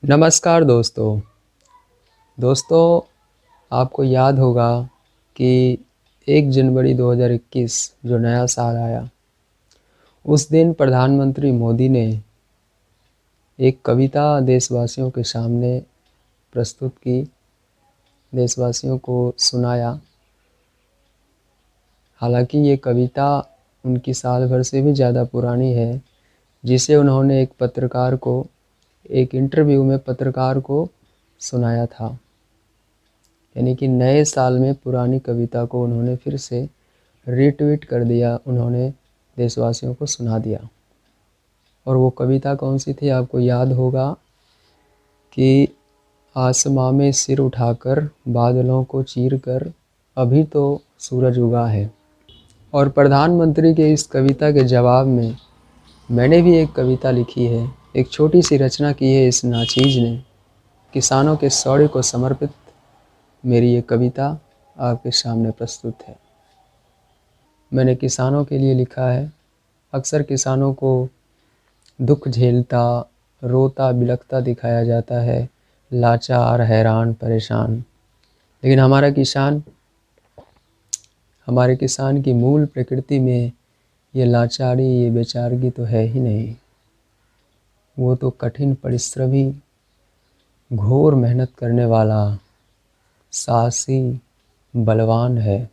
नमस्कार दोस्तों, आपको याद होगा कि 1 जनवरी 2021 जो नया साल आया, उस दिन प्रधानमंत्री मोदी ने एक कविता देशवासियों के सामने प्रस्तुत की, देशवासियों को सुनाया। हालांकि ये कविता उनकी साल भर से भी ज़्यादा पुरानी है, जिसे उन्होंने एक इंटरव्यू में पत्रकार को सुनाया था। यानी कि नए साल में पुरानी कविता को उन्होंने फिर से रीट्वीट कर दिया, उन्होंने देशवासियों को सुना दिया। और वो कविता कौन सी थी? आपको याद होगा कि आसमां में सिर उठाकर बादलों को चीर कर अभी तो सूरज उगा है। और प्रधानमंत्री के इस कविता के जवाब में मैंने भी एक कविता लिखी है, एक छोटी सी रचना की है इस नाचीज़ ने। किसानों के शौर्य को समर्पित मेरी ये कविता आपके सामने प्रस्तुत है। मैंने किसानों के लिए लिखा है। अक्सर किसानों को दुख झेलता, रोता बिलखता दिखाया जाता है, लाचार, हैरान, परेशान। लेकिन हमारे किसान की मूल प्रकृति में ये लाचारी, ये बेचारगी तो है ही नहीं। वो तो कठिन परिश्रमी, घोर मेहनत करने वाला, साहसी, बलवान है।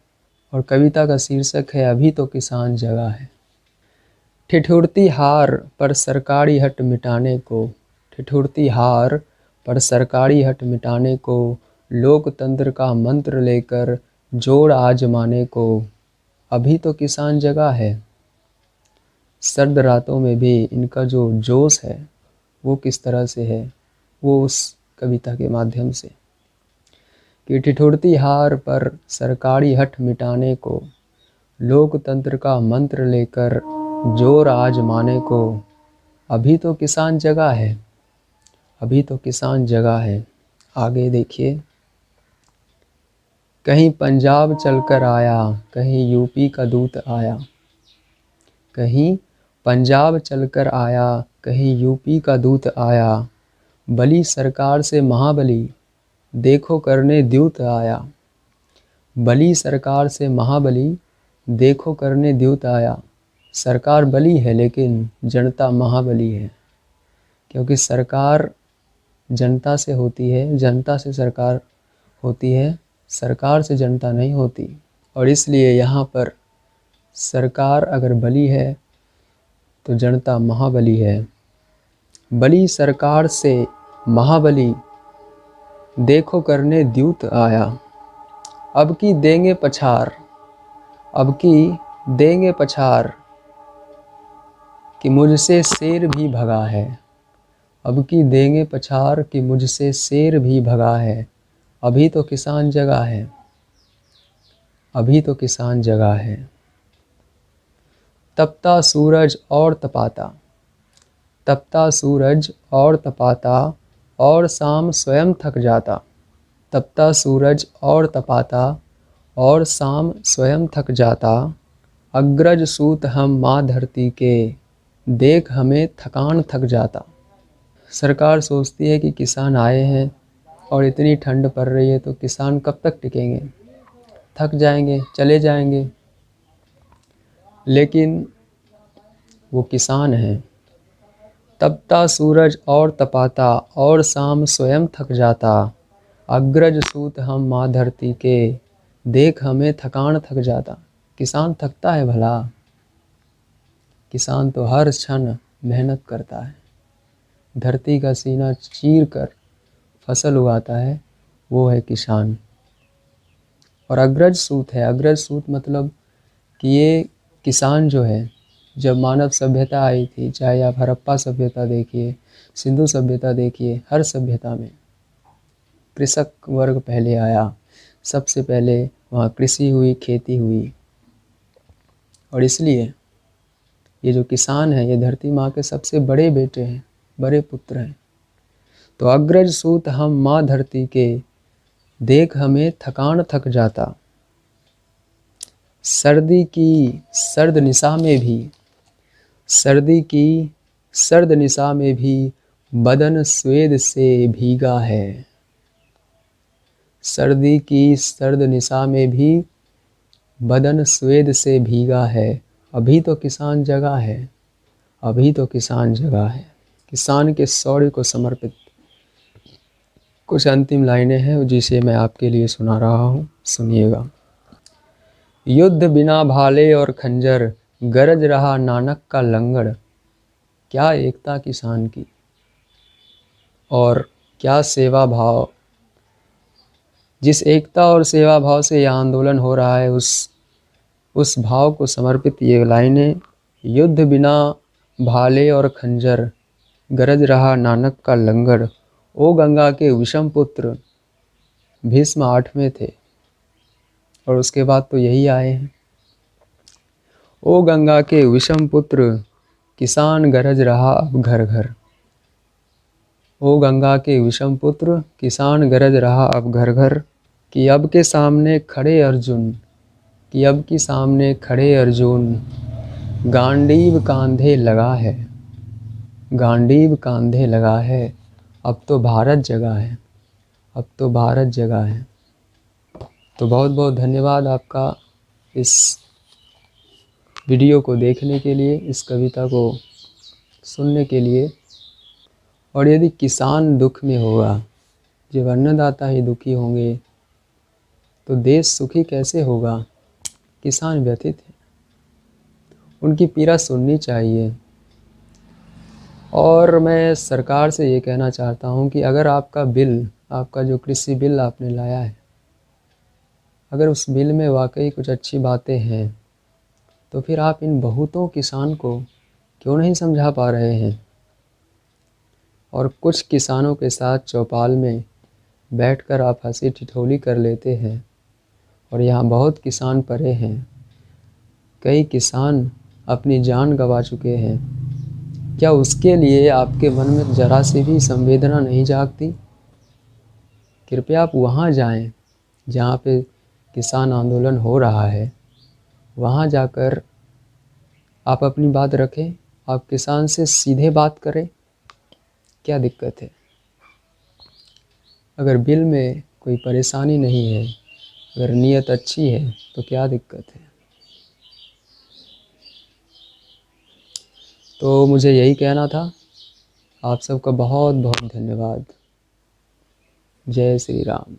और कविता का शीर्षक है अभी तो किसान जगा है। ठिठुरती हार पर सरकारी हट मिटाने को, ठिठुरती हार पर सरकारी हट मिटाने को, लोकतंत्र का मंत्र लेकर जोर आजमाने को, अभी तो किसान जगा है। सर्द रातों में भी इनका जो जोश है वो किस तरह से है, वो उस कविता के माध्यम से कि ठिठुरती हार पर सरकारी हट मिटाने को, लोकतंत्र का मंत्र लेकर जोर आजमाने को, अभी तो किसान जगा है, अभी तो किसान जगा है। आगे देखिए। कहीं पंजाब चलकर आया, कहीं यूपी का दूत आया, कहीं पंजाब चलकर आया, कहीं यूपी का दूत आया, बली सरकार से महाबली देखो करने द्यूत आया, बली सरकार से महाबली देखो करने द्यूत आया। सरकार बली है लेकिन जनता महाबली है, क्योंकि सरकार जनता से होती है, जनता से सरकार होती है, सरकार से जनता नहीं होती। और इसलिए यहाँ पर सरकार अगर बली है तो जनता महाबली है। बली सरकार से महाबली देखो करने द्यूत आया, अब की देंगे पछाड़, अब की देंगे पछाड़, कि मुझसे शेर भी भगा है, अब की देंगे पछाड़, कि मुझसे शेर भी भगा है। अभी तो किसान जगा है, अभी तो किसान जगा है। तपता सूरज और तपाता, तपता सूरज और तपाता, और शाम स्वयं थक जाता, तपता सूरज और तपाता, और शाम स्वयं थक जाता। अग्रज सूत हम माँ धरती के, देख हमें थकान थक जाता। सरकार सोचती है कि किसान आए हैं और इतनी ठंड पड़ रही है तो किसान कब तक टिकेंगे, थक जाएंगे, चले जाएंगे। लेकिन वो किसान हैं। तपता सूरज और तपाता, और शाम स्वयं थक जाता। अग्रज सूत हम माँ धरती के, देख हमें थकान थक जाता। किसान थकता है भला? किसान तो हर क्षण मेहनत करता है, धरती का सीना चीर कर फसल उगाता है, वो है किसान। और अग्रज सूत है, अग्रज सूत मतलब कि ये किसान जो है, जब मानव सभ्यता आई थी, चाहे आप हड़प्पा सभ्यता देखिए, सिंधु सभ्यता देखिए, हर सभ्यता में कृषक वर्ग पहले आया। सबसे पहले वहाँ कृषि हुई, खेती हुई। और इसलिए ये जो किसान है, ये धरती माँ के सबसे बड़े बेटे हैं, बड़े पुत्र हैं। तो अग्रज सूत हम माँ धरती के, देख हमें थकान थक जाता। सर्दी की सर्द निशा में भी, सर्दी की सर्द निशा में भी, बदन स्वेद से भीगा है। सर्दी की सर्द निशा में भी बदन स्वेद से भीगा है। अभी तो किसान जगा है, अभी तो किसान जगा है। किसान के शौर्य को समर्पित कुछ अंतिम लाइनें हैं जिसे मैं आपके लिए सुना रहा हूँ, सुनिएगा। युद्ध बिना भाले और खंजर, गरज रहा नानक का लंगड़। क्या एकता किसान की और क्या सेवा भाव। जिस एकता और सेवा भाव से यह आंदोलन हो रहा है उस भाव को समर्पित ये लाइनें। युद्ध बिना भाले और खंजर, गरज रहा नानक का लंगड़। ओ गंगा के विषम पुत्र भीष्म 8वें थे और उसके बाद तो यही आए हैं। ओ गंगा के विषम पुत्र किसान गरज रहा अब घर घर। ओ गंगा के विषम पुत्र किसान गरज रहा अब घर घर। कि अब के सामने खड़े अर्जुन, कि अब के सामने खड़े अर्जुन, गांडीव कांधे लगा है, गांडीव कांधे लगा है। अब तो भारत जगा है, अब तो भारत जगा है। तो बहुत बहुत धन्यवाद आपका इस वीडियो को देखने के लिए, इस कविता को सुनने के लिए। और यदि किसान दुख में होगा, जब अन्नदाता ही दुखी होंगे तो देश सुखी कैसे होगा। किसान व्यथित है, उनकी पीड़ा सुननी चाहिए। और मैं सरकार से ये कहना चाहता हूँ कि अगर आपका बिल, आपका जो कृषि बिल आपने लाया है, अगर उस बिल में वाकई कुछ अच्छी बातें हैं तो फिर आप इन बहुतों किसान को क्यों नहीं समझा पा रहे हैं। और कुछ किसानों के साथ चौपाल में बैठकर आप हंसी ठिठोली कर लेते हैं। और यहाँ बहुत किसान पड़े हैं, कई किसान अपनी जान गंवा चुके हैं। क्या उसके लिए आपके मन में ज़रा सी भी संवेदना नहीं जागती। कृपया आप वहाँ जाएं जहाँ पे किसान आंदोलन हो रहा है, वहाँ जाकर आप अपनी बात रखें, आप किसान से सीधे बात करें। क्या दिक्कत है। अगर बिल में कोई परेशानी नहीं है, अगर नीयत अच्छी है तो क्या दिक्कत है। तो मुझे यही कहना था। आप सबका बहुत बहुत धन्यवाद। जय श्री राम।